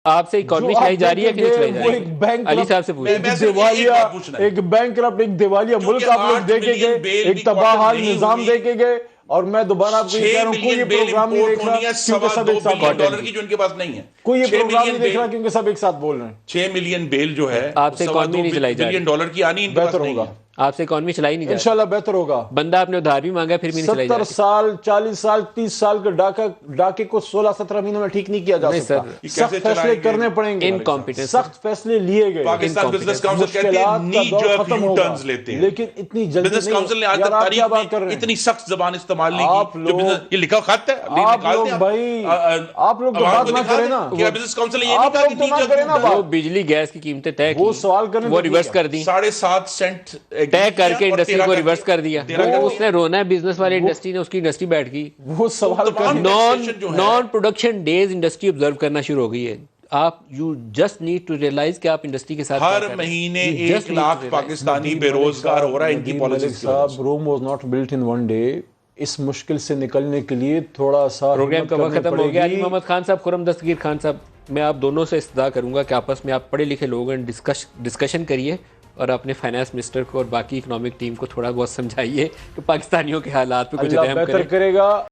आपसे इकोनॉमी चलाई जा रही है कि नहीं चलाई जा रही है? अली साहब से पूछिए। एक बैंकरप्ट, एक दिवालिया मुल्क आप लोग देके गए, एक तबाह निजाम देके गए, और मैं दोबारा आपको ये कह रहा हूं, कोई ये प्रोग्राम नहीं देख रहा क्योंकि सब एक साथ $2 की जो इनके पास नहीं है, कोई ये प्रोग्राम नहीं देख रहा क्योंकि सब एक साथ बोल रहे हैं। 6 मिलियन बेल जो है आपसे इकोनॉमी नहीं चलाई जा रही, $2 की आनी इनके पास नहीं है। आपसे इकोनॉमी चलाई नहीं जा रही, इंशाल्लाह बेहतर होगा। बंदा आपने उधार भी मांगा फिर भी नहीं चलाई जा रही। 70 साल 40 साल 30 साल के डाके को 16-17 महीनों में ठीक नहीं किया जा सकता। सख्त फैसले करने पड़ेंगे, इनकॉम्पिटेंस, सख्त फैसले लिए गए। पाकिस्तान बिजनेस काउंसिल कहती है नी जर्क यू टर्न्स लेते हैं, लेकिन इतनी जल्दी बिजनेस काउंसिल ने आज तक तारीख में इतनी सख्त जबान इस्तेमाल नहीं की। जो बिजनेस ये लिखा खत है, आप लोग भाई, आप लोग तो बात ना करें ना, क्या बिजनेस काउंसिल ये नहीं कहा कि नी जर्क वो बिजली गैस की कीमतें तय की, वो सवाल करने वो रिवर्स कर दी, 7.5 सेंट तय करके इंडस्ट्री को रिवर्स कर दिया। उसने रोना है बिजनेस वाले इंडस्ट्री ने, उसकी इंडस्ट्री बैठ गई। वो सवाल non production days industry observe करना शुरू हो गई है। आप you just need to realise कि आप इंडस्ट्री के साथ हर महीने 1 लाख पाकिस्तानी बेरोजगार हो रहा है इनकी पॉलिसी साहब। Rome was not built in one day. इस मुश्किल से निकलने के लिए थोड़ा सा प्रोग्राम का वक्त खत्म हो गया। अली मोहम्मद खान साहब, खुर्रम दस्तगीर खान साहब, मैं आप दोनों से इस्तदा करूंगा कि आपस में आप पढ़े लिखे लोग हैं, डिस्कशन करिए और अपने फाइनेंस मिनिस्टर को और बाकी इकोनॉमिक टीम को थोड़ा बहुत समझाइए कि पाकिस्तानियों के हालात पे कुछ रहम करें। करेगा।